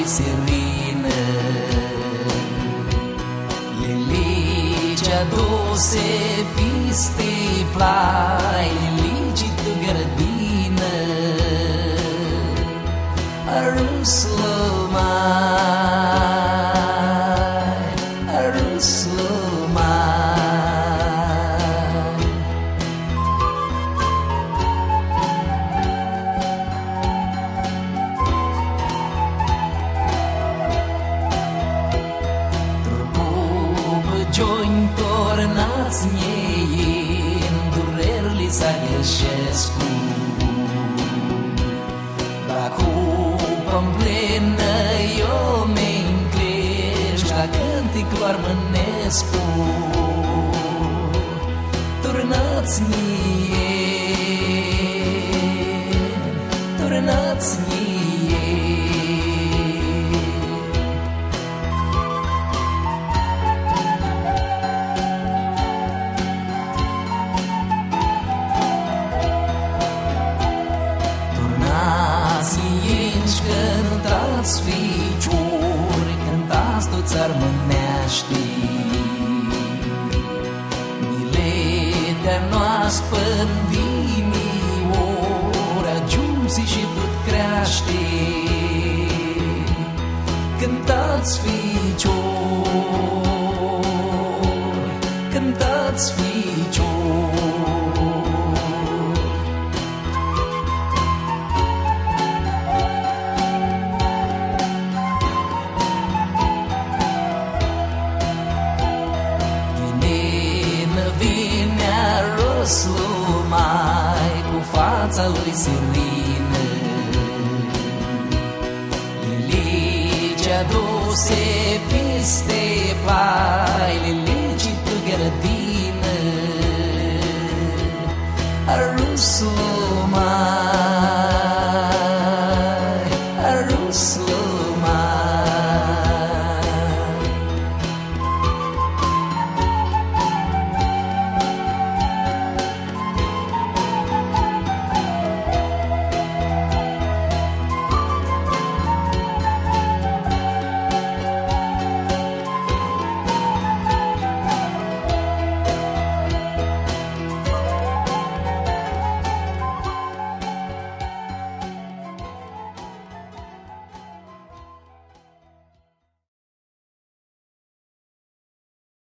serină. Lilicea doce piste plai, lilici tu gărdină. Aruslo mai, aruslo mai. Trocou join tornați în durerile să găsesc. În plenă eu mă-nclești la cântic doar mânescu. Turnați-mi-e, turnați-mi-e. Cântați ficiuri, cântați toți armâneaști. Miletea noastră ori ajunsi și tot creaște. Cântați ficiuri, cântați ficiuri. Mai cu fața lui serină. Lilicea doce piste plai, lilici tu gărdină. Aruslo mai, aruslo